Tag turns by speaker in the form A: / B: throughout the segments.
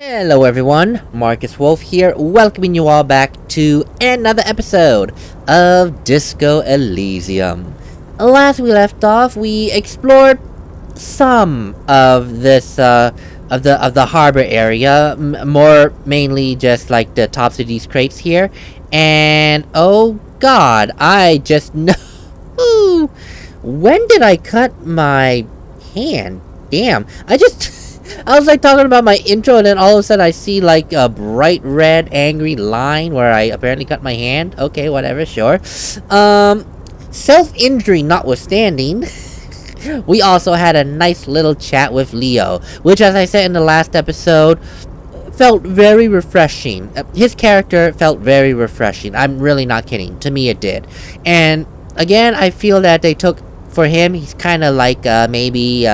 A: Hello everyone, MarcusWolfe here, welcoming you all back to another episode of Disco Elysium. Last we left off, we explored some of this, of the harbor area, more mainly just like the tops of these crates here, and oh god, I just know, when did I cut my hand? Damn, I was like talking about my intro and then all of a sudden I see like a bright red angry line where I apparently cut my hand. Okay, whatever, sure. Self-injury notwithstanding, we also had a nice little chat with Leo, which, as I said in the last episode, felt very refreshing. His character felt very refreshing. I'm really not kidding. To me it did. And again, I feel that they took, for him, he's kind of like maybe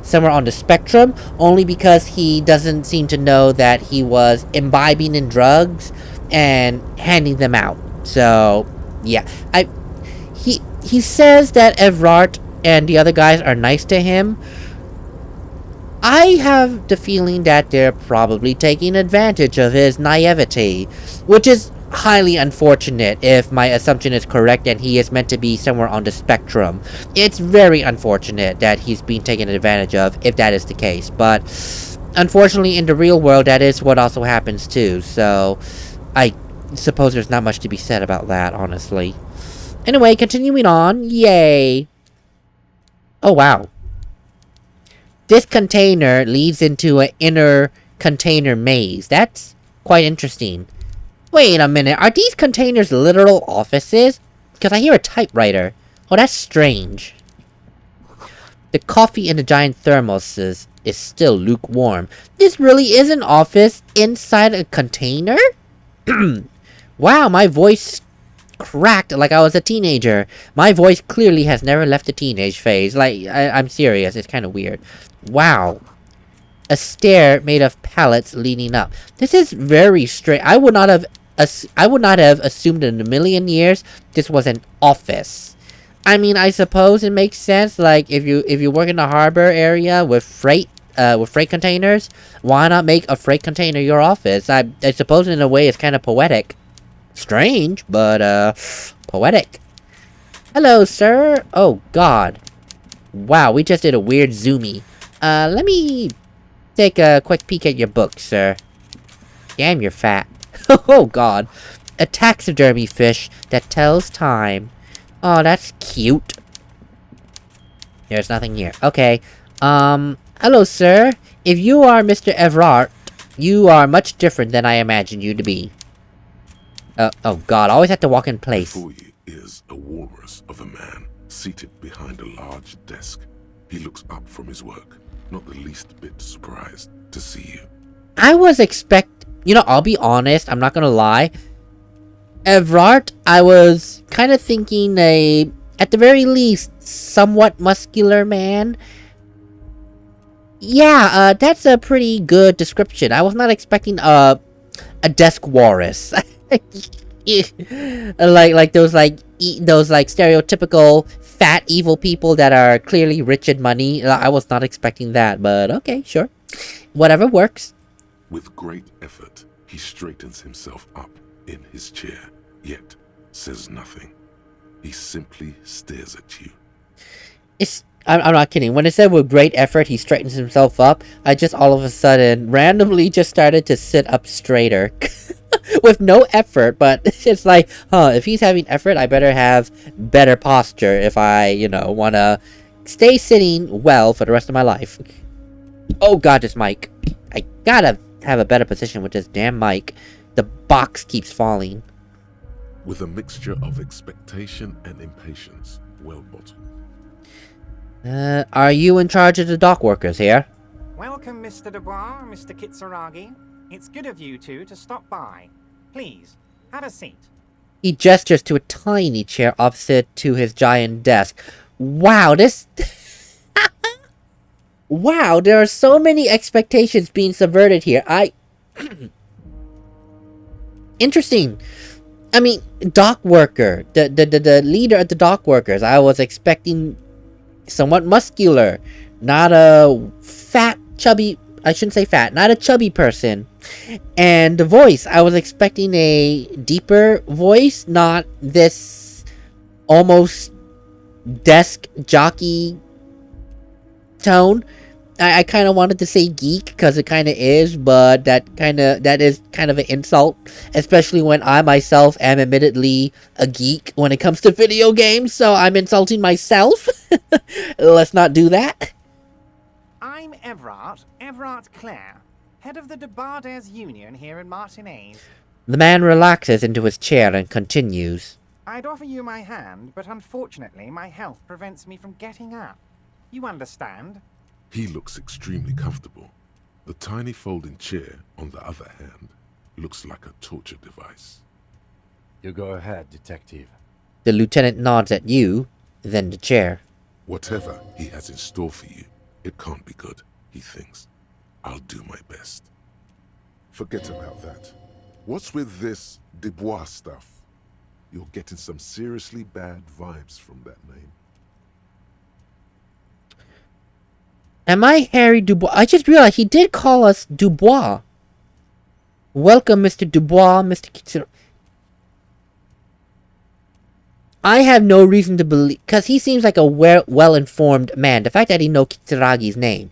A: somewhere on the spectrum, only because he doesn't seem to know that he was imbibing in drugs and handing them out. So yeah, he says that Evrart and the other guys are nice to him. I have the feeling that they're probably taking advantage of his naivety, which is highly unfortunate if my assumption is correct and he is meant to be somewhere on the spectrum. It's very unfortunate that he's being taken advantage of if that is the case, but unfortunately in the real world that is what also happens too, so I suppose there's not much to be said about that, honestly. Anyway, continuing on, yay! Oh wow. This container leads into an inner container maze. That's quite interesting. Wait a minute, are these containers literal offices? Because I hear a typewriter. Oh, that's strange. The coffee in the giant thermoses is still lukewarm. This really is an office inside a container? Wow, my voice cracked like I was a teenager. My voice clearly has never left the teenage phase. Like, I'm serious, it's kind of weird. Wow. A stair made of pallets leading up. This is very strange. I would not have assumed in a million years this was an office. I mean, I suppose it makes sense. Like, if you work in the harbor area with freight containers, why not make a freight container your office? I suppose in a way it's kind of poetic. Strange, but poetic. Hello, sir. Oh God. Wow, we just did a weird zoomy. Let me take a quick peek at your book, sir. Damn, you're fat. Oh God. A taxidermy fish that tells time. Oh, that's cute. There's nothing here. Okay. Hello, sir. If you are Mr. Evrart, you are much different than I imagined you to be. Oh God, I always have to walk in place.
B: Before you is a walrus of a man, seated behind a large desk. He looks up from his work, not the least bit surprised to see you.
A: I was I'll be honest, I'm not gonna lie. Evrart, I was kind of thinking at the very least, somewhat muscular man. Yeah, that's a pretty good description. I was not expecting a desk walrus. like those stereotypical fat evil people that are clearly rich in money. I was not expecting that, but okay, sure. Whatever works.
B: With great effort, he straightens himself up in his chair, yet says nothing. He simply stares at you.
A: I'm not kidding. When it said with great effort he straightens himself up, I just all of a sudden randomly just started to sit up straighter. With no effort, but it's like, if he's having effort, I better have better posture if I, want to stay sitting well for the rest of my life. Oh God, this mic. I gotta have a better position with this damn mic. The box keeps falling.
B: With a mixture of expectation and impatience, well bottled.
A: Are you in charge of the dock workers here?
C: Welcome, Mr. Dubois, Mr. Kitsuragi. It's good of you two to stop by. Please, have a seat.
A: He gestures to a tiny chair opposite to his giant desk. Wow, wow, there are so many expectations being subverted here. Interesting. I mean, dock worker. The leader of the dock workers. I was expecting somewhat muscular. Not a fat, chubby I shouldn't say fat, not a chubby person. And the voice, I was expecting a deeper voice, not this almost desk jockey tone. I kind of wanted to say geek because it kind of is, but that is kind of an insult, especially when I myself am admittedly a geek when it comes to video games, so I'm insulting myself. Let's not do that.
C: I'm Evrart Claire, head of the Debardaire's Union here in Martinaise.
A: The man relaxes into his chair and continues.
C: I'd offer you my hand, but unfortunately my health prevents me from getting up. You understand?
B: He looks extremely comfortable. The tiny folding chair, on the other hand, looks like a torture device.
D: You go ahead, detective.
A: The lieutenant nods at you, then the chair.
B: Whatever he has in store for you, it can't be good, he thinks. I'll do my best. Forget about that. What's with this Dubois stuff? You're getting some seriously bad vibes from that name.
A: Am I Harry Dubois? I just realized he did call us Dubois. Welcome, Mr. Dubois, Mr. Kitsura. I have no reason to believe, because he seems like a well-informed man. The fact that he knows Kitsuragi's name.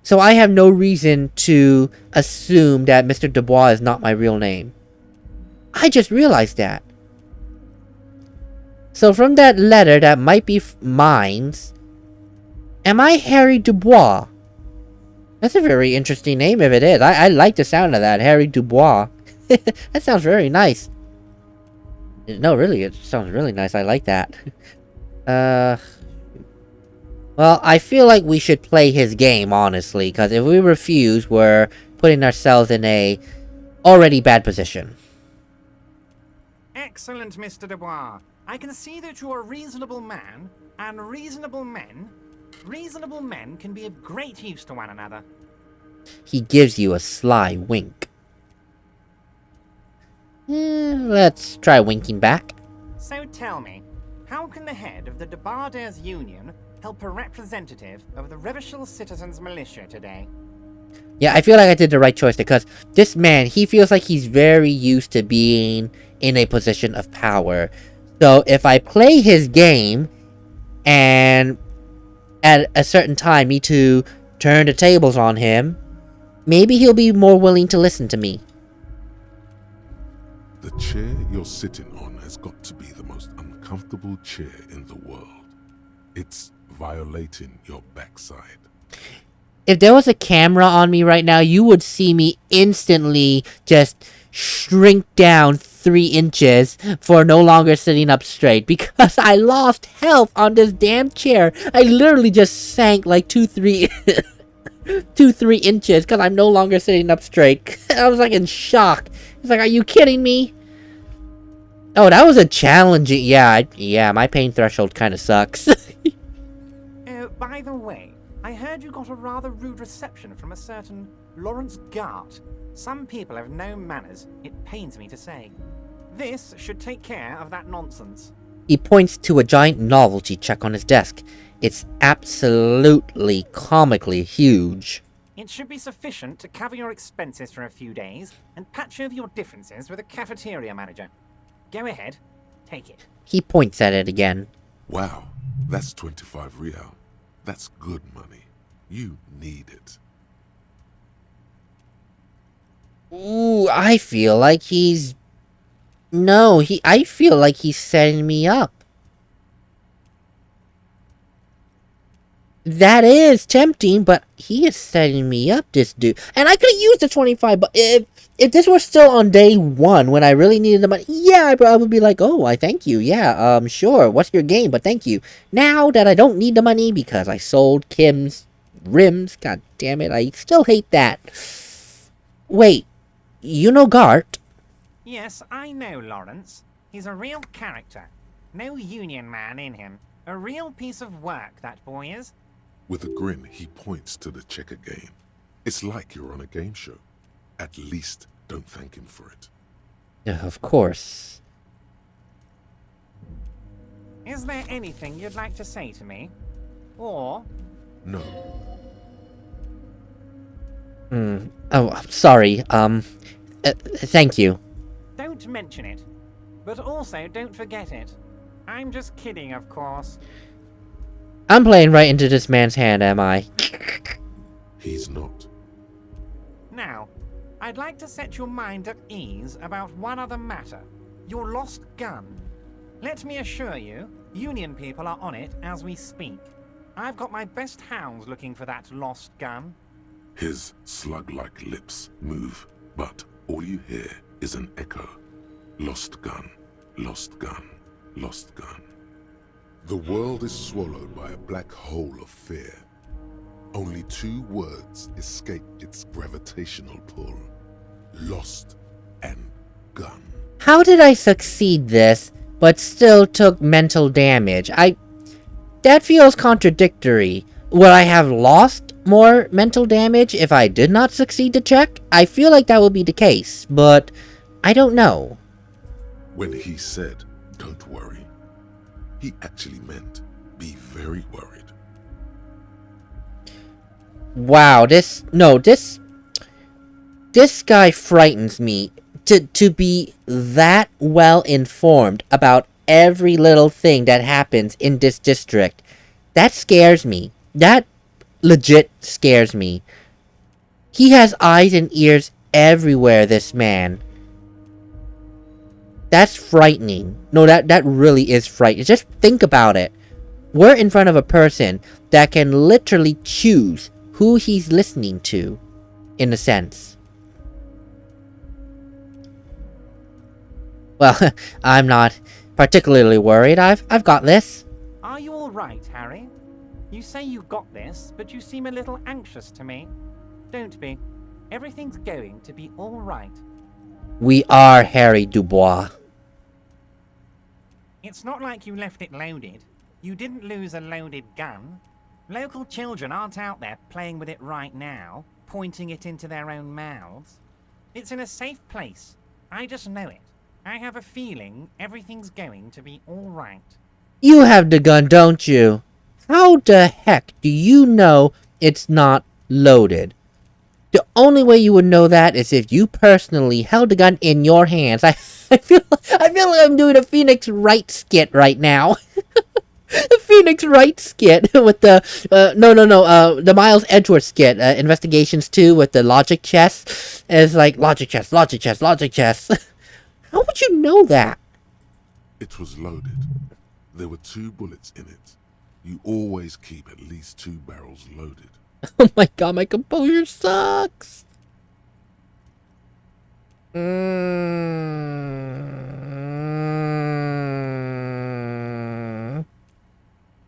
A: So I have no reason to assume that Mr. Dubois is not my real name. I just realized that. So from that letter that might be mine's, am I Harry Dubois? That's a very interesting name if it is. I like the sound of that, Harry Dubois. That sounds very nice. No, really, it sounds really nice. I like that. Well, I feel like we should play his game, honestly, because if we refuse, we're putting ourselves in a already bad position.
C: Excellent, Mr. Dubois. I can see that you're a reasonable man, and reasonable men can be of great use to one another.
A: He gives you a sly wink. Let's try winking back.
C: So tell me, how can the head of the Debardaire's Union help a representative of the Revachol Citizens Militia today?
A: Yeah, I feel like I did the right choice because this man, he feels like he's very used to being in a position of power. So if I play his game and at a certain time need to turn the tables on him, maybe he'll be more willing to listen to me.
B: The chair you're sitting on has got to be the most uncomfortable chair in the world. It's violating your backside.
A: If there was a camera on me right now, you would see me instantly just shrink down 3 inches for no longer sitting up straight because I lost health on this damn chair. I literally just sank like 2-3 inches because I'm no longer sitting up straight. I was like in shock. It's like, are you kidding me? Oh, that was a challenging... Yeah, my pain threshold kind of sucks.
C: By the way, I heard you got a rather rude reception from a certain Lawrence Gart. Some people have no manners, it pains me to say. This should take care of that nonsense.
A: He points to a giant novelty check on his desk. It's absolutely comically huge.
C: It should be sufficient to cover your expenses for a few days and patch over your differences with a cafeteria manager. Go ahead, take it.
A: He points at it again.
B: Wow, that's 25 real. That's good money. You need it.
A: Ooh, I feel like he's... No, I feel like he's setting me up. That is tempting, but he is setting me up, this dude. And I could have used the 25, but if this were still on day 1, when I really needed the money, yeah, I probably would be like, oh, I thank you, yeah, sure, what's your game, but thank you. Now that I don't need the money because I sold Kim's rims, god damn it, I still hate that. Wait, you know Gart?
C: Yes, I know Lawrence. He's a real character. No union man in him. A real piece of work, that boy is.
B: With a grin, he points to the checker game. It's like you're on a game show. At least don't thank him for it.
A: Of course.
C: Is there anything you'd like to say to me? Or...
B: No.
A: Oh, I'm sorry. Thank you.
C: Don't mention it. But also, don't forget it. I'm just kidding, of course.
A: I'm playing right into this man's hand, am I?
B: He's not.
C: Now, I'd like to set your mind at ease about one other matter. Your lost gun. Let me assure you, Union people are on it as we speak. I've got my best hounds looking for that lost gun.
B: His slug-like lips move, but all you hear is an echo. Lost gun, lost gun, lost gun. The world is swallowed by a black hole of fear. Only 2 words escape its gravitational pull. Lost and gun.
A: How did I succeed this, but still took mental damage? That feels contradictory. Would I have lost more mental damage if I did not succeed the check? I feel like that would be the case, but I don't know.
B: When he said, "Don't worry," he actually meant, be very worried.
A: Wow, this guy frightens me. To be that well informed about every little thing that happens in this district, that scares me. That legit scares me. He has eyes and ears everywhere, this man. That's frightening. No, that really is frightening. Just think about it. We're in front of a person that can literally choose who he's listening to, in a sense. Well, I'm not particularly worried. I've got this.
C: Are you all right, Harry? You say you've got this, but you seem a little anxious to me. Don't be. Everything's going to be all right.
A: We are Harry Dubois.
C: It's not like you left it loaded. You didn't lose a loaded gun. Local children aren't out there playing with it right now, pointing it into their own mouths. It's in a safe place. I just know it. I have a feeling everything's going to be all right.
A: You have the gun, don't you? How the heck do you know it's not loaded? The only way you would know that is if you personally held the gun in your hands. I feel like I'm doing a Phoenix Wright skit right now. The Phoenix Wright skit with the the Miles Edgeworth skit, Investigations 2 with the logic chess. It's like logic chess. How would you know that?
B: It was loaded. There were 2 bullets in it. You always keep at least 2 barrels loaded.
A: Oh my god, my composure sucks.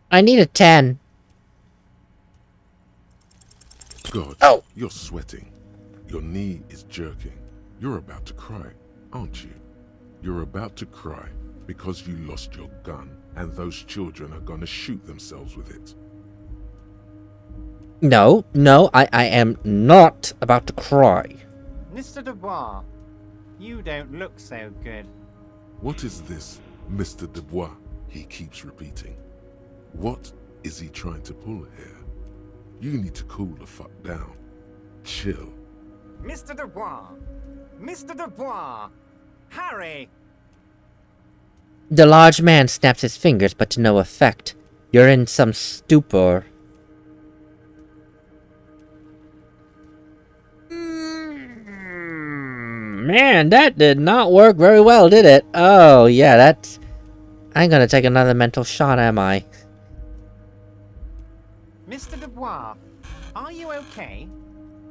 A: I need a 10.
B: God,
A: Oh.
B: You're sweating. Your knee is jerking. You're about to cry, aren't you? You're about to cry because you lost your gun and those children are gonna shoot themselves with it.
A: No, I am not about to cry.
C: Mr. Dubois, you don't look so good.
B: What is this, Mr. Dubois? He keeps repeating. What is he trying to pull here? You need to cool the fuck down. Chill.
C: Mr. Dubois! Mr. Dubois! Harry!
A: The large man snaps his fingers, but to no effect. You're in some stupor. Man, that did not work very well, did it? Oh, yeah, that's... I'm gonna take another mental shot, am I?
C: Mr. Dubois, are you okay?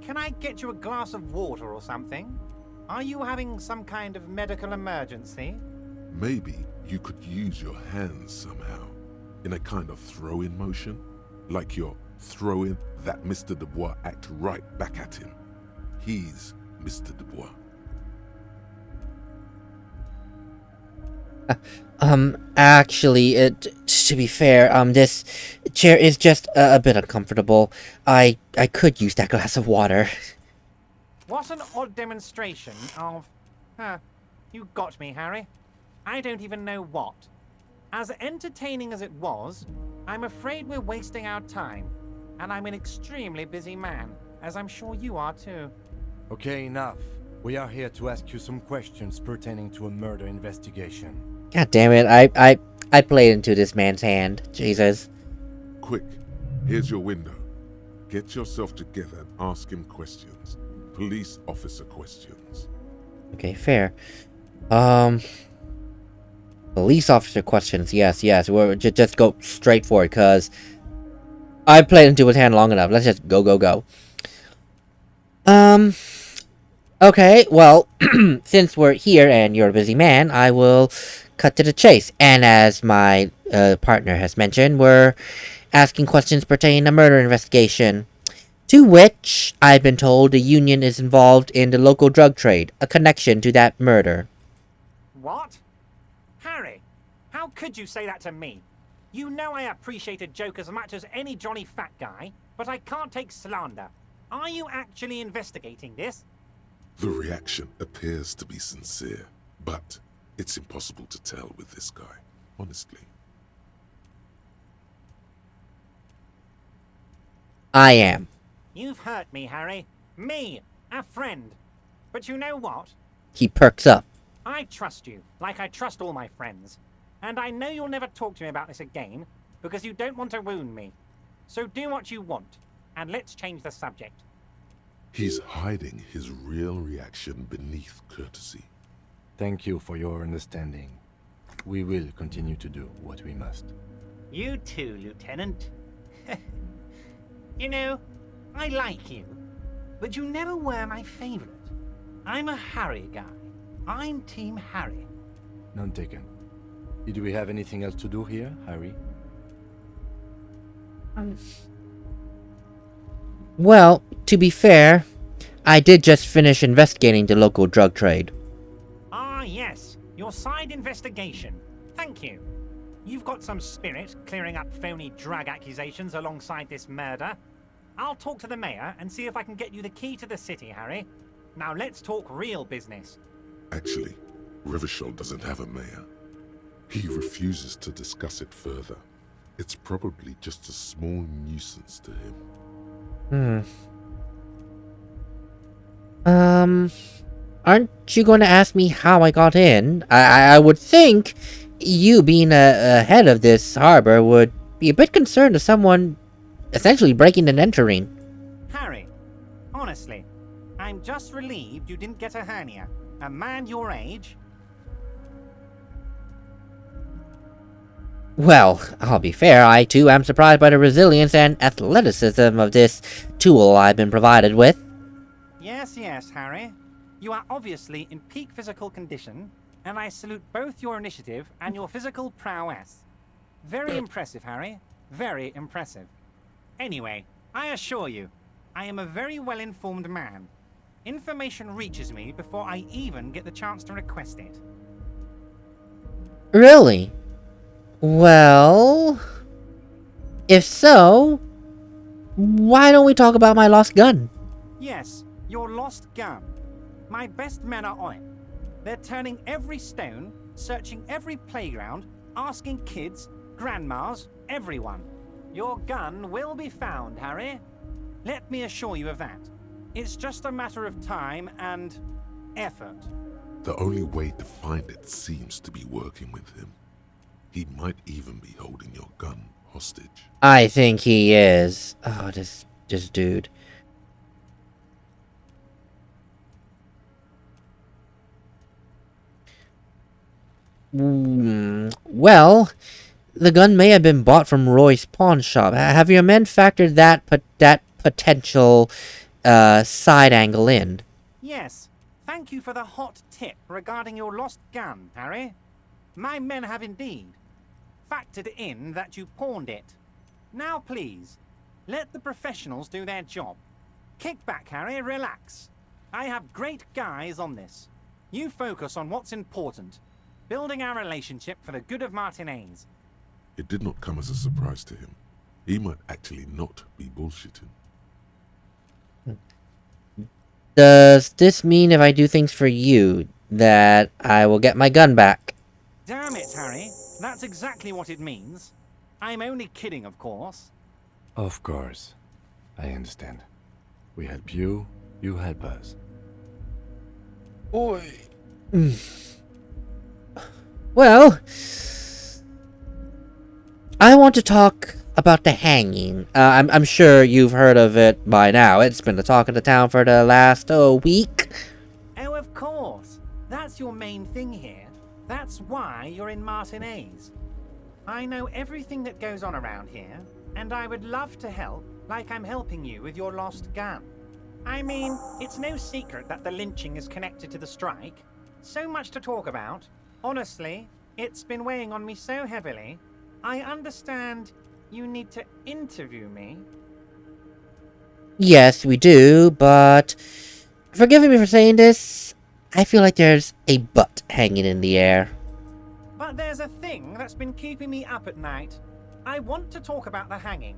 C: Can I get you a glass of water or something? Are you having some kind of medical emergency?
B: Maybe you could use your hands somehow, in a kind of throw-in motion, like you're throwing that Mr. Dubois act right back at him. He's Mr. Dubois.
A: Actually, to be fair, this chair is just a bit uncomfortable. I could use that glass of water.
C: What an odd demonstration of... you got me, Harry. I don't even know what. As entertaining as it was, I'm afraid we're wasting our time. And I'm an extremely busy man. as I'm sure you are too.
D: Okay, enough. We are here to ask you some questions pertaining to a murder investigation.
A: God damn it, I played into this man's hand. Jesus.
B: Quick, here's your window. Get yourself together and ask him questions. Police officer questions.
A: Okay, fair. Police officer questions. Yes. We'll just go straight for it, cause I played into his hand long enough. Let's just go. Okay, well, since we're here and you're a busy man, I will cut to the chase. And as my partner has mentioned, we're asking questions pertaining to murder investigation. To which, I've been told the Union is involved in the local drug trade, a connection to that murder.
C: What? Harry, how could you say that to me? You know I appreciate a joke as much as any jolly fat guy, but I can't take slander. Are you actually investigating this?
B: The reaction appears to be sincere, but it's impossible to tell with this guy, honestly.
A: I am.
C: You've hurt me, Harry. Me, a friend. But you know what?
A: He perks up.
C: I trust you, like I trust all my friends. And I know you'll never talk to me about this again, because you don't want to wound me. So do what you want, and let's change the subject.
B: He's hiding his real reaction beneath courtesy.
D: Thank you for your understanding. We will continue to do what we must.
C: You too, Lieutenant. You know, I like you, but you never were my favorite. I'm a Harry guy. I'm Team Harry.
D: None taken. Did we have anything else to do here, Harry?
A: Well, to be fair, I did just finish investigating the local drug trade.
C: Ah, yes. Your side investigation. Thank you. You've got some spirit clearing up phony drug accusations alongside this murder. I'll talk to the mayor and see if I can get you the key to the city, Harry. Now let's talk real business.
B: Actually, Rivershell doesn't have a mayor. He refuses to discuss it further. It's probably just a small nuisance to him.
A: Aren't you going to ask me how I got in? I would think you being a head of this harbor would be a bit concerned of someone essentially breaking and entering.
C: Harry, honestly, I'm just relieved you didn't get a hernia. A man your age.
A: Well, I'll be fair, I too am surprised by the resilience and athleticism of this tool I've been provided with.
C: Yes, Harry. You are obviously in peak physical condition, and I salute both your initiative and your physical prowess. Very impressive, Harry. Very impressive. Anyway, I assure you, I am a very well-informed man. Information reaches me before I even get the chance to request it.
A: Really? Well, if so, why don't we talk about my lost gun?
C: Yes, your lost gun. My best men are on it. They're turning every stone, searching every playground, asking kids, grandmas, everyone. Your gun will be found, Harry. Let me assure you of that. It's just a matter of time and effort.
B: The only way to find it seems to be working with him. He might even be holding your gun hostage.
A: I think he is. Oh, this dude. Well, the gun may have been bought from Roy's pawn shop. Have your men factored that potential side angle in?
C: Yes. Thank you for the hot tip regarding your lost gun, Harry. My men have indeed factored in that you pawned it. Now please, let the professionals do their job. Kick back, Harry, relax. I have great guys on this. You focus on what's important. Building our relationship for the good of Martinaise.
B: It did not come as a surprise to him. He might actually not be bullshitting.
A: Does this mean if I do things for you, that I will get my gun back?
C: Damn it, Harry. That's exactly what it means. I'm only kidding, of course.
D: Of course. I understand. We help you, you help us.
A: Oi. Well, I want to talk about the hanging. I'm sure you've heard of it by now. It's been the talk of the town for the last week.
C: Oh, of course. That's your main thing here. That's why you're in Martinaise. I know everything that goes on around here, and I would love to help, like I'm helping you with your lost gun. I mean, it's no secret that the lynching is connected to the strike. So much to talk about. Honestly, it's been weighing on me so heavily. I understand you need to interview me.
A: Yes, we do, but forgive me for saying this, I feel like there's a but hanging in the air.
C: But there's a thing that's been keeping me up at night. I want to talk about the hanging.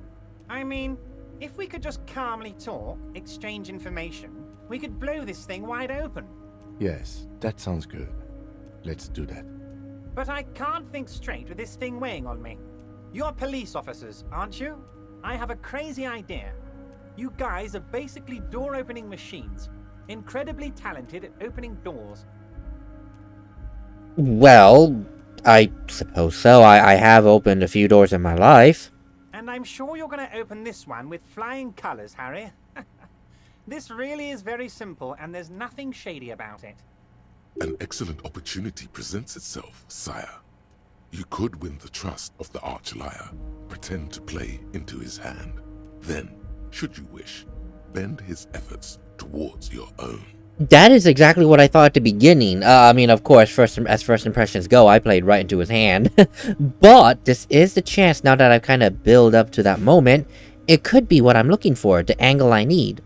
C: I mean, if we could just calmly talk, exchange information, we could blow this thing wide open.
D: Yes, that sounds good. Let's do that.
C: But I can't think straight with this thing weighing on me. You're police officers, aren't you? I have a crazy idea. You guys are basically door-opening machines, incredibly talented at opening doors.
A: Well, I suppose so. I have opened a few doors in my life.
C: And I'm sure you're going to open this one with flying colors, Harry. This really is very simple, and there's nothing shady about it.
B: An excellent opportunity presents itself, sire. You could win the trust of the arch-liar, pretend to play into his hand. Then, should you wish, bend his efforts towards your own.
A: That is exactly what I thought at the beginning. I mean, of course, as first impressions go, I played right into his hand. But this is the chance, now that I've kind of built up to that moment, it could be what I'm looking for, the angle I need.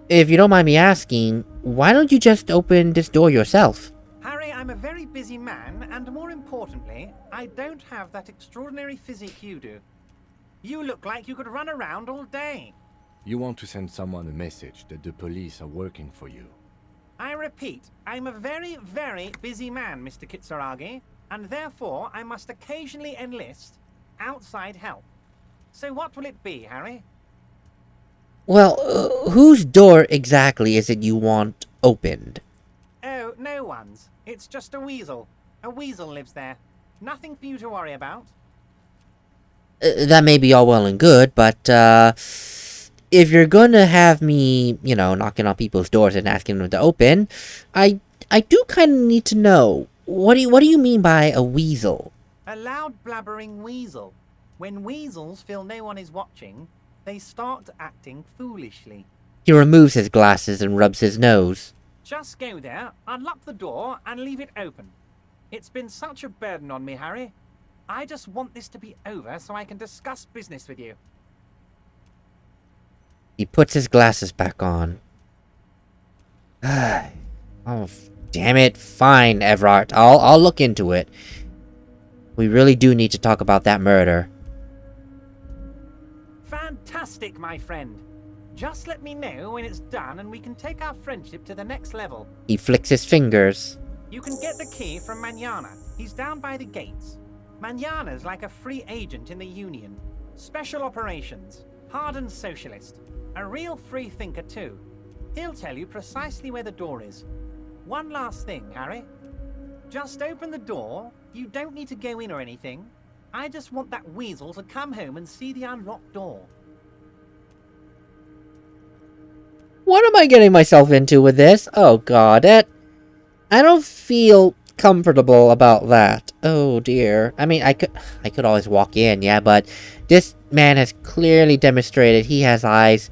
A: If you don't mind me asking, why don't you just open this door yourself?
C: Harry, I'm a very busy man, and more importantly, I don't have that extraordinary physique you do. You look like you could run around all day.
D: You want to send someone a message that the police are working for you.
C: I repeat, I'm a very, very busy man, Mr. Kitsuragi, and therefore I must occasionally enlist outside help. So what will it be, Harry?
A: Well, whose door exactly is it you want opened?
C: Oh, no one's. It's just a weasel. A weasel lives there. Nothing for you to worry about.
A: That may be all well and good, but, if you're gonna have me, you know, knocking on people's doors and asking them to open, I do kind of need to know, what do you mean by a weasel?
C: A loud blabbering weasel. When weasels feel no one is watching, they start acting foolishly.
A: He removes his glasses and rubs his nose.
C: Just go there, unlock the door, and leave it open. It's been such a burden on me, Harry. I just want this to be over so I can discuss business with you.
A: He puts his glasses back on. Oh, damn it. Fine, Evrart. I'll look into it. We really do need to talk about that murder.
C: Fantastic, my friend. Just let me know when it's done and we can take our friendship to the next level.
A: He flicks his fingers.
C: You can get the key from Manana. He's down by the gates. Manana's like a free agent in the Union. Special operations. Hardened socialist. A real free thinker too. He'll tell you precisely where the door is. One last thing, Harry. Just open the door. You don't need to go in or anything. I just want that weasel to come home and see the unlocked door.
A: What am I getting myself into with this? Oh god, I don't feel comfortable about that. Oh dear. I mean, I could always walk in, yeah, but this man has clearly demonstrated he has eyes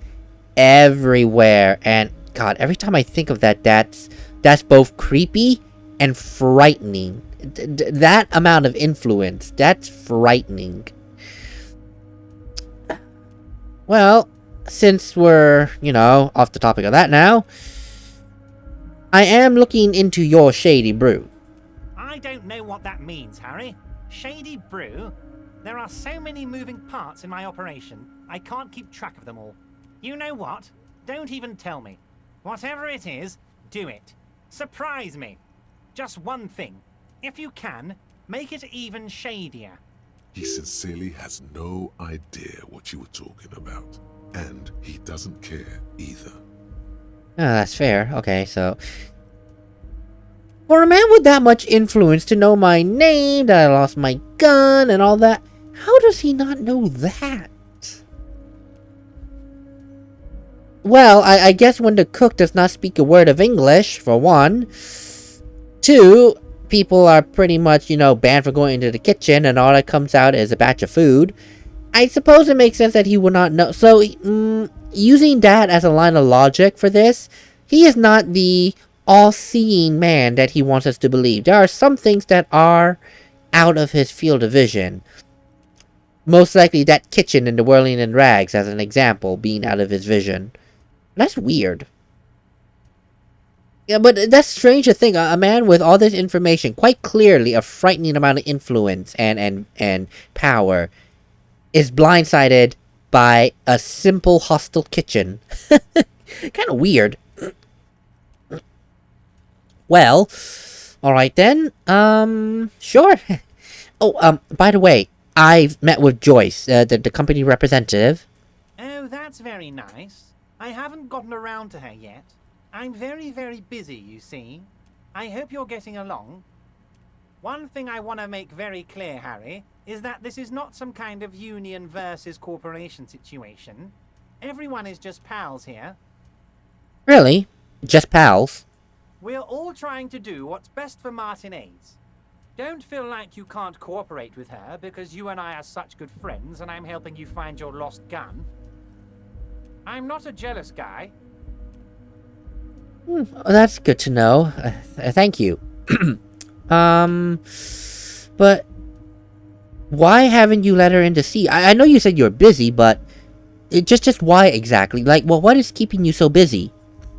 A: everywhere, and god, every time I think of that, that's both creepy and frightening. That amount of influence, that's frightening. Well, since we're, you know, off the topic of that now, I am looking into your shady brew.
C: I don't know what that means, Harry. Shady brew? There are so many moving parts in my operation, I can't keep track of them all. You know what? Don't even tell me. Whatever it is, do it. Surprise me. Just one thing. If you can, make it even shadier.
B: He sincerely has no idea what you were talking about. And he doesn't care either.
A: That's fair. Okay, so... For a man with that much influence to know my name, that I lost my gun, and all that, how does he not know that? Well, I guess when the cook does not speak a word of English, for one. Two, people are pretty much, banned from going into the kitchen, and all that comes out is a batch of food. I suppose it makes sense that he would not know. So, using that as a line of logic for this, he is not the all-seeing man that he wants us to believe. There are some things that are out of his field of vision. Most likely that kitchen in the Whirling in Rags, as an example, being out of his vision. That's weird. Yeah, but that's strange to think. A man with all this information, quite clearly a frightening amount of influence and power, is blindsided by a simple hostile kitchen. Kind of weird. Well, alright then. Sure. Oh, by the way, I've met with Joyce, the company representative.
C: Oh, that's very nice. I haven't gotten around to her yet. I'm very, very busy, you see. I hope you're getting along. One thing I want to make very clear, Harry, is that this is not some kind of union versus corporation situation. Everyone is just pals here.
A: Really? Just pals?
C: We're all trying to do what's best for Martinaise. Don't feel like you can't cooperate with her because you and I are such good friends and I'm helping you find your lost gun. I'm not a jealous guy.
A: That's good to know. Thank you. But why haven't you let her in to see? I know you said you're busy, but just why exactly? What is keeping you so busy?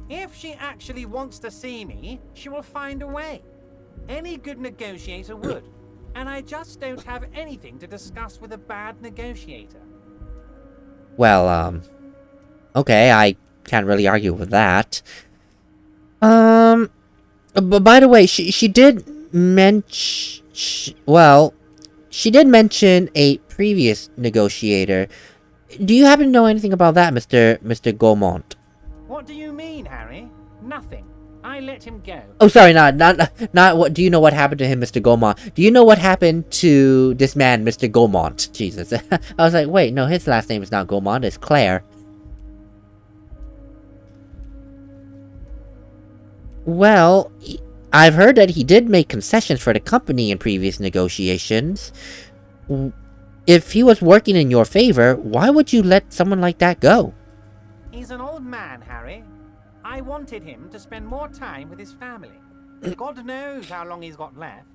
C: If she actually wants to see me, she will find a way. Any good negotiator would. And I just don't have anything to discuss with a bad negotiator.
A: Well, okay, I can't really argue with that. But by the way, she did mention... she did mention a previous negotiator. Do you happen to know anything about that, Mr. Gaumont?
C: What do you mean, Harry? Nothing. I let him go.
A: Oh, sorry, not what. Do you know what happened to him, Mr. Gaumont? Do you know what happened to this man, Mr. Gaumont? Jesus. I was like, wait, no, his last name is not Gaumont, it's Claire. Well, I've heard that he did make concessions for the company in previous negotiations. If he was working in your favor, why would you let someone like that go?
C: He's an old man, Harry. I wanted him to spend more time with his family. God knows how long he's got left.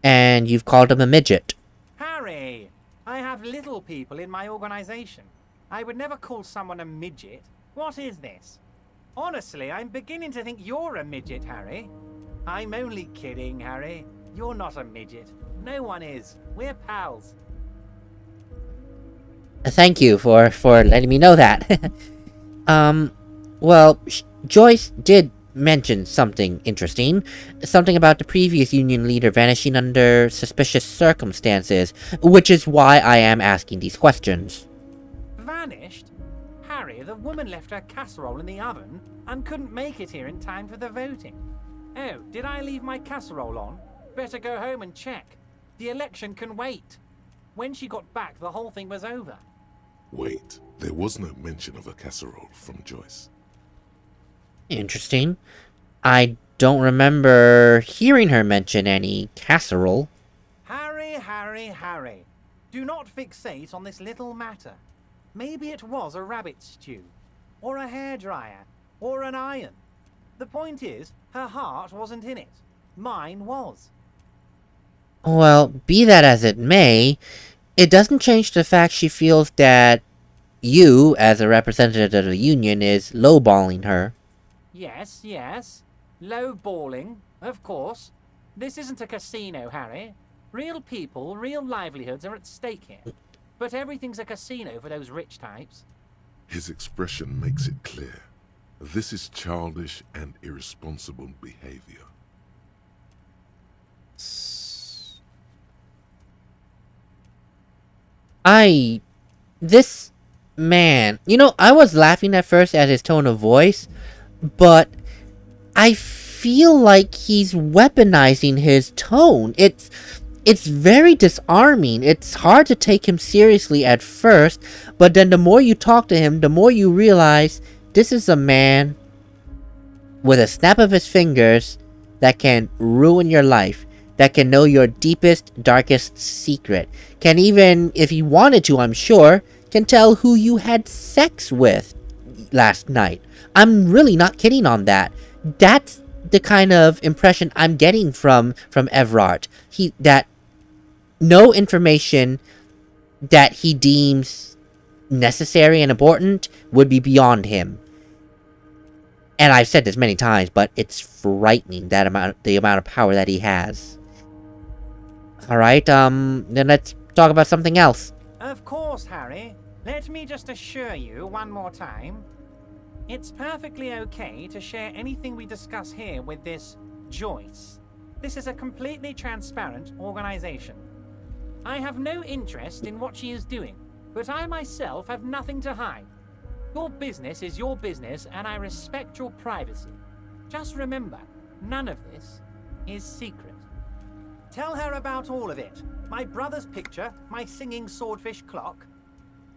A: And you've called him a midget.
C: Harry, I have little people in my organization. I would never call someone a midget. What is this? Honestly, I'm beginning to think you're a midget, Harry. I'm only kidding, Harry. You're not a midget. No one is. We're pals.
A: Thank you for letting me know that. Well, Joyce did mention something interesting. Something about the previous union leader vanishing under suspicious circumstances, which is why I am asking these questions.
C: Vanished? Harry, the woman left her casserole in the oven and couldn't make it here in time for the voting. Oh, did I leave my casserole on? Better go home and check. The election can wait. When she got back, the whole thing was over.
B: Wait, there was no mention of a casserole from Joyce.
A: Interesting. I don't remember hearing her mention any casserole.
C: Harry, Harry, Harry. Do not fixate on this little matter. Maybe it was a rabbit stew, or a hairdryer, or an iron. The point is, her heart wasn't in it. Mine was.
A: Well, be that as it may, it doesn't change the fact she feels that you, as a representative of the union, is lowballing her.
C: Yes, yes. Lowballing, of course. This isn't a casino, Harry. Real people, real livelihoods are at stake here. But everything's a casino for those rich types.
B: His expression makes it clear. This is childish and irresponsible behavior.
A: This man, I was laughing at first at his tone of voice, but I feel like he's weaponizing his tone. It's very disarming. It's hard to take him seriously at first, but then the more you talk to him, the more you realize this is a man with a snap of his fingers that can ruin your life, that can know your deepest, darkest secret, can even, if he wanted to, I'm sure, can tell who you had sex with last night. I'm really not kidding on that. That's the kind of impression I'm getting from Evrart. That no information that he deems necessary and important would be beyond him. And I've said this many times, but it's frightening, the amount of power that he has. Alright, then let's talk about something else.
C: Of course, Harry. Let me just assure you one more time. It's perfectly okay to share anything we discuss here with this Joyce. This is a completely transparent organization. I have no interest in what she is doing, but I myself have nothing to hide. Your business is your business, and I respect your privacy. Just remember, none of this is secret. Tell her about all of it. My brother's picture, my singing swordfish clock.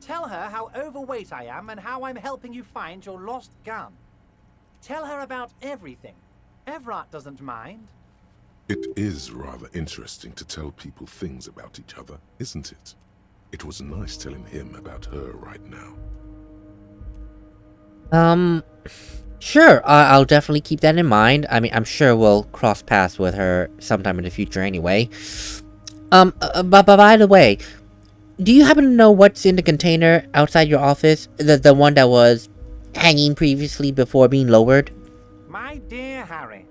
C: Tell her how overweight I am and how I'm helping you find your lost gun. Tell her about everything. Evrart doesn't mind.
B: It is rather interesting to tell people things about each other, isn't it? It was nice telling him about her right now.
A: Sure, I'll definitely keep that in mind. I mean, I'm sure we'll cross paths with her sometime in the future anyway. But by the way, do you happen to know what's in the container outside your office? The one that was hanging previously before being lowered?
C: My dear Harry,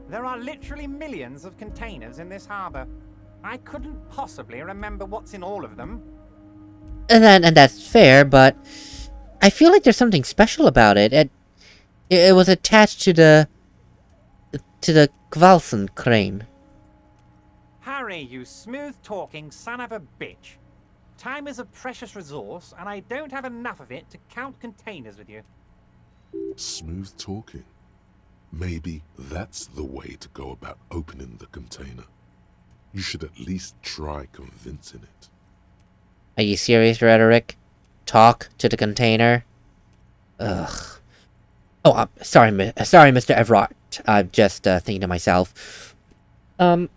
C: there are literally millions of containers in this harbor. I couldn't possibly remember what's in all of them.
A: And that's fair, but I feel like there's something special about it. It was attached to the Kvalsen crane.
C: Harry, you smooth-talking son of a bitch. Time is a precious resource, and I don't have enough of it to count containers with you.
B: Smooth talking. Maybe that's the way to go about opening the container. You should at least try convincing it.
A: Are you serious, Rhetoric? Talk to the container? Ugh. Oh, I'm sorry, Mr. Evrart. I'm just thinking to myself. One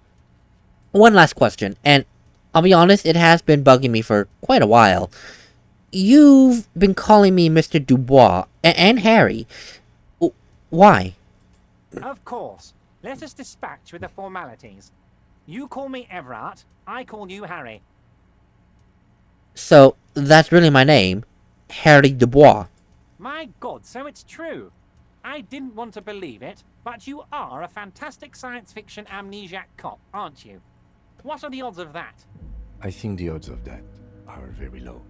A: last question, and I'll be honest, it has been bugging me for quite a while. You've been calling me Mr. Dubois and Harry. Why?
C: Of course. Let us dispatch with the formalities. You call me Evrart, I call you Harry.
A: So, that's really my name, Harry Dubois.
C: My God, so it's true. I didn't want to believe it, but you are a fantastic science fiction amnesiac cop, aren't you? What are the odds of that?
D: I think the odds of that are very low.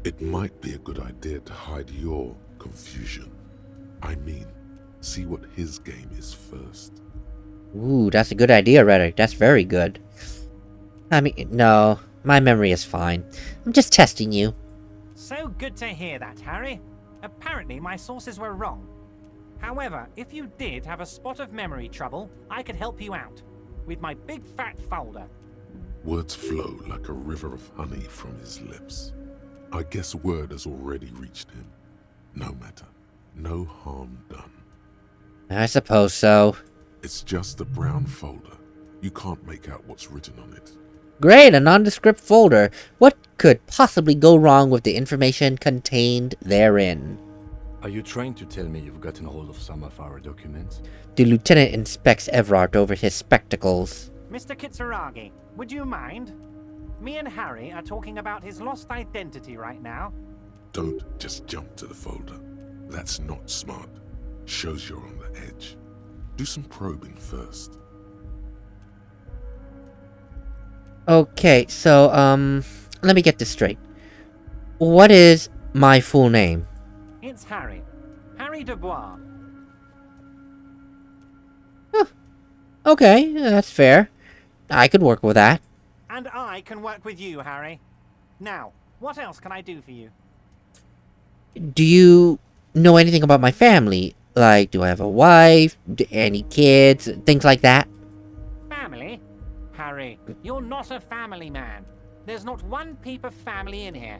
B: It might be a good idea to hide your confusion. I mean, see what his game is first.
A: Ooh, that's a good idea, Rhetoric. That's very good. I mean, no, my memory is fine. I'm just testing you.
C: So good to hear that, Harry. Apparently my sources were wrong. However, if you did have a spot of memory trouble, I could help you out. With my big fat folder.
B: Words flow like a river of honey from his lips. I guess word has already reached him. No matter. No harm done.
A: I suppose so.
B: It's just a brown folder. You can't make out what's written on it.
A: Great, a nondescript folder. What could possibly go wrong with the information contained therein?
D: Are you trying to tell me you've gotten hold of some of our documents?
A: The lieutenant inspects Evrart over his spectacles.
C: Mr. Kitsuragi, would you mind? Me and Harry are talking about his lost identity right now.
B: Don't just jump to the folder. That's not smart. Shows you're on the edge. Do some probing first.
A: Okay, so, let me get this straight. What is my full name?
C: It's Harry. Harry Dubois.
A: Huh. Okay, that's fair. I could work with that.
C: And I can work with you, Harry. Now, What else can I do for you?
A: Do you know anything about my family? Like, do I have a wife? Any kids? Things like that?
C: Family? Harry, you're not a family man. There's not one peep of family in here.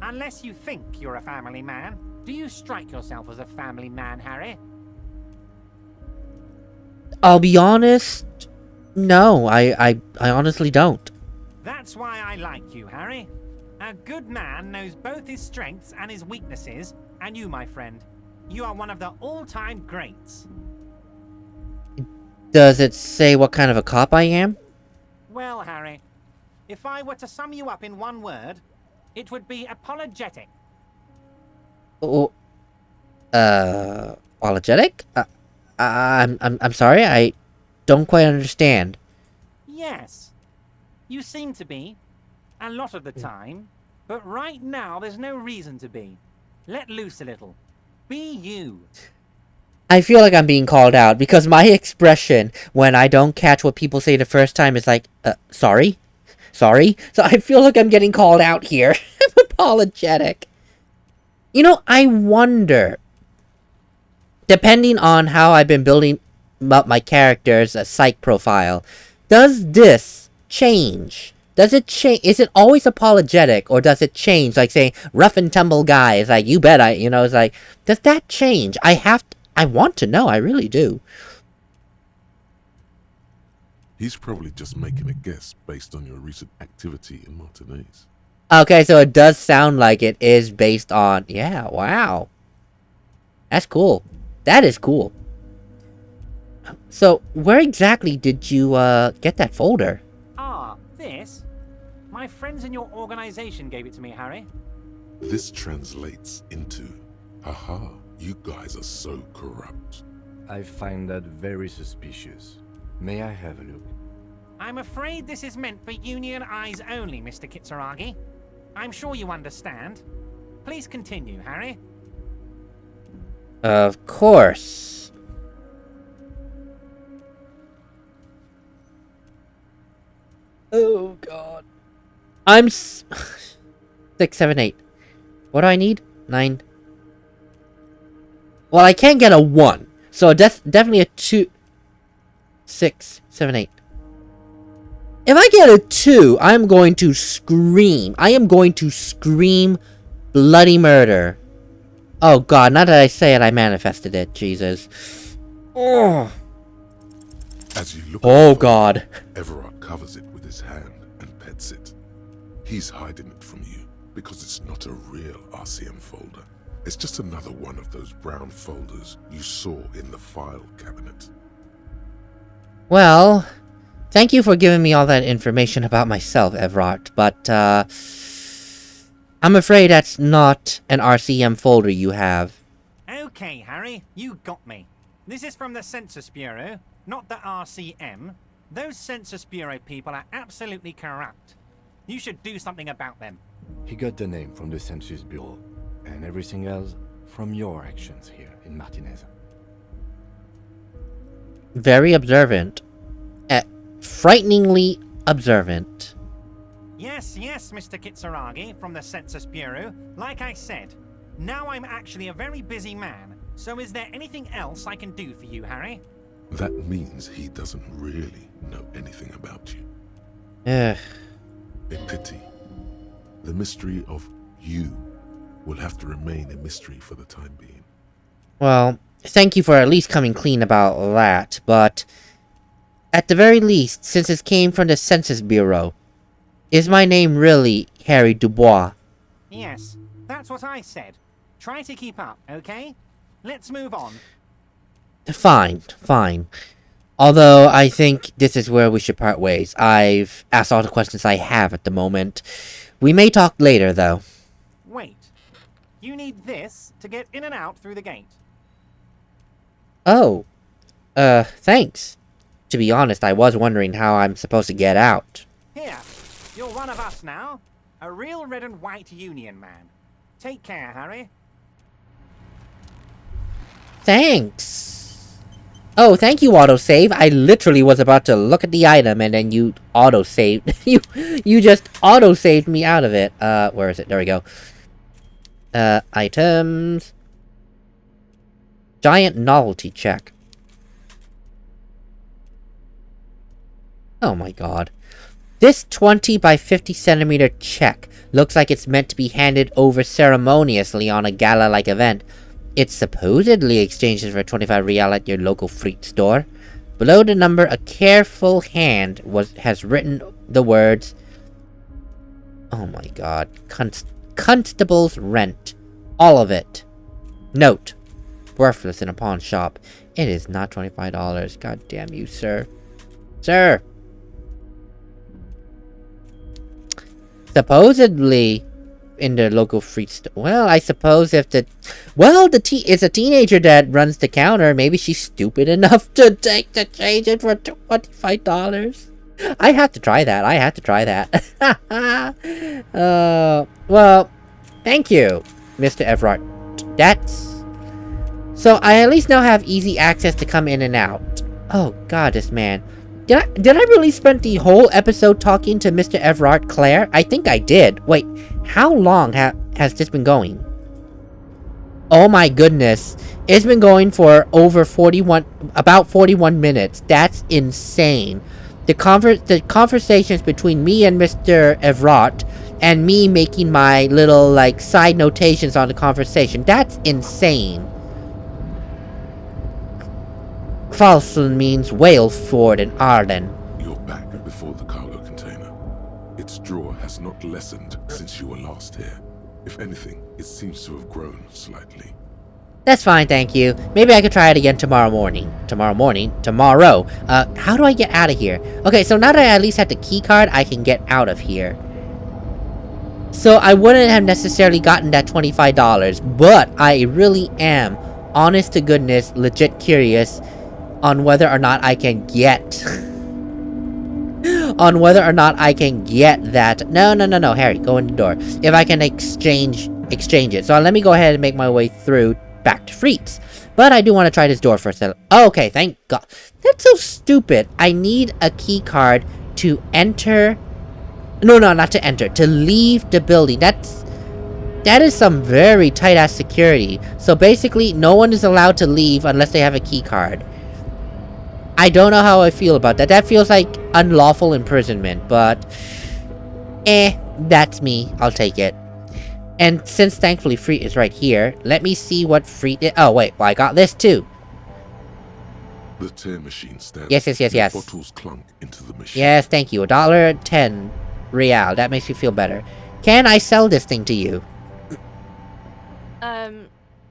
C: Unless you think you're a family man. Do you strike yourself as a family man, Harry?
A: I'll be honest. No, I honestly don't.
C: That's why I like you, Harry. A good man knows both his strengths and his weaknesses, and you, my friend. You are one of the all-time greats.
A: Does it say what kind of a cop I am?
C: Well, Harry, if I were to sum you up in one word, it would be apologetic.
A: Oh, apologetic? I'm sorry, I don't quite understand.
C: Yes. You seem to be. A lot of the time. But right now, there's no reason to be. Let loose a little. Be you.
A: I feel like I'm being called out because my expression when I don't catch what people say the first time is like, sorry? Sorry? So I feel like I'm getting called out here. I'm apologetic. You know, I wonder, depending on how I've been building up my character's psych profile, does this change? Does it change? Is it always apologetic, or does it change? Like saying rough and tumble guy is like, you bet I, you know, it's like, does that change? I want to know, I really do.
B: He's probably just making a guess based on your recent activity in Martinaise.
A: Okay, so it does sound like it is based on, yeah, wow. That's cool. That is cool. So, where exactly did you, get that folder?
C: Ah, this? My friends in your organization gave it to me, Harry.
B: This translates into, haha, you guys are so corrupt.
D: I find that very suspicious. May I have a look?
C: I'm afraid this is meant for Union eyes only, Mr. Kitsuragi. I'm sure you understand. Please continue, Harry.
A: Of course. Oh, God. I'm 6, 7, 8. What do I need? 9. Well, I can't get a 1. So definitely a 2. 6, 7, 8. If I get a 2, I'm going to scream. I am going to scream bloody murder. Oh, God. Now that I say it, I manifested it. Jesus. Oh.
B: As you look
A: Oh,
B: at the
A: God.
B: Evrart covers it with his hand and pets it. He's hiding it from you because it's not a real RCM folder. It's just another one of those brown folders you saw in the file cabinet.
A: Well, thank you for giving me all that information about myself, Evrart, but, I'm afraid that's not an RCM folder you have.
C: Okay, Harry, you got me. This is from the Census Bureau, not the RCM. Those Census Bureau people are absolutely corrupt. You should do something about them.
D: He got the name from the Census Bureau, and everything else from your actions here in Martinaise.
A: Very observant. Frighteningly observant.
C: Yes, Mr. Kitsuragi from the Census Bureau. Like I said, now I'm actually a very busy man. So is there anything else I can do for you, Harry?
B: That means he doesn't really know anything about you.
A: Ugh.
B: A pity. The mystery of you will have to remain a mystery for the time being.
A: Well, thank you for at least coming clean about that, but at the very least, since it came from the Census Bureau, is my name really Harry Dubois?
C: Yes, that's what I said. Try to keep up, okay? Let's move on.
A: Fine. Although, I think this is where we should part ways. I've asked all the questions I have at the moment. We may talk later, though.
C: Wait. You need this to get in and out through the gate.
A: Oh. Thanks. To be honest, I was wondering how I'm supposed to get out.
C: Here, you're one of us now. A real red and white Union man. Take care, Harry.
A: Thanks. Oh, thank you, autosave. I literally was about to look at the item and then you autosaved. you just autosaved me out of it. Where is it? There we go. Items. Giant novelty check. Oh my god. This 20 by 50 centimeter check looks like it's meant to be handed over ceremoniously on a gala-like event. It supposedly exchanges for 25 real at your local fruit store. Below the number, a careful hand has written the words, oh my god, constable's rent. All of it. Note, worthless in a pawn shop. It is not $25. God damn you, sir. Sir! Supposedly in the local fruit store. Well, I suppose if it's a teenager that runs the counter, maybe she's stupid enough to change it for $25. I have to try that. Well, thank you, Mr. Evrart. So I at least now have easy access to come in and out. Oh god, this man. Did I really spend the whole episode talking to Mr. Evrart Claire? I think I did. Wait, how long has this been going? Oh my goodness. It's been going for about 41 minutes. That's insane. The conversations between me and Mr. Evrart, and me making my little, like, side notations on the conversation. That's insane. Falsland means Waleford in Arden.
B: You're back before the cargo container. Its drawer has not lessened since you were last here. If anything, it seems to have grown slightly.
A: That's fine, thank you. Maybe I could try it again tomorrow morning. Tomorrow. How do I get out of here? Okay, so now that I at least have the key card, I can get out of here. So I wouldn't have necessarily gotten that $25, but I really am, honest to goodness, legit curious on whether or not I can get that. No, Harry, go in the door. If I can exchange it. So let me go ahead and make my way through back to Freets. But I do want to try this door first. Oh, okay, thank god. That's so stupid. I need a key card to enter. No, not to enter. To leave the building. That is some very tight-ass security. So basically, no one is allowed to leave unless they have a key card. I don't know how I feel about that. That feels like unlawful imprisonment, but that's me. I'll take it. And since thankfully Freet is right here, let me see what Freet is. Oh wait, well, I got this too.
B: The tear machine stands.
A: Yes.
B: Bottles clunk into the machine.
A: Yes, thank you. $1.10 real. That makes me feel better. Can I sell this thing to you?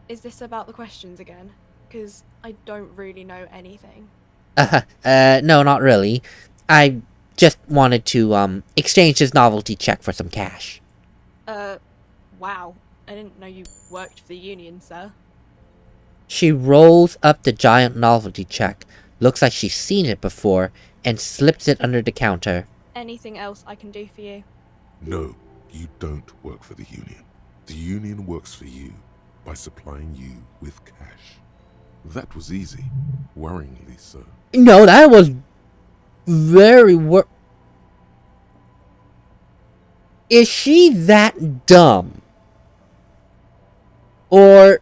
E: Is this about the questions again? Because I don't really know anything.
A: No, not really. I just wanted to, exchange this novelty check for some cash.
E: Wow. I didn't know you worked for the Union, sir.
A: She rolls up the giant novelty check. Looks like she's seen it before, and slips it under the counter.
E: Anything else I can do for you?
B: No, you don't work for the Union. The Union works for you by supplying you with cash. That was easy. Worryingly so.
A: No, that was very Is she that dumb? Or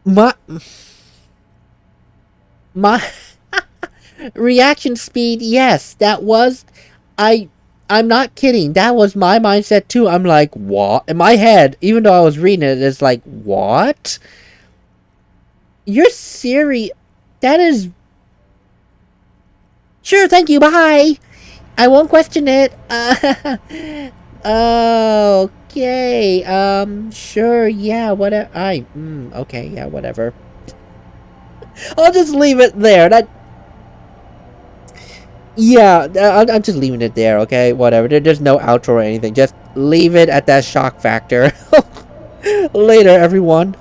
A: my reaction speed, yes, that was I'm not kidding. That was my mindset too. I'm like, what? In my head, even though I was reading it, it's like, what? You're serious? That is... Sure, thank you, bye! I won't question it. Okay, sure, yeah, whatever. Okay, yeah, whatever. I'll just leave it there. Yeah, I'm just leaving it there, okay? Whatever. There's no outro or anything. Just leave it at that shock factor. Later, everyone.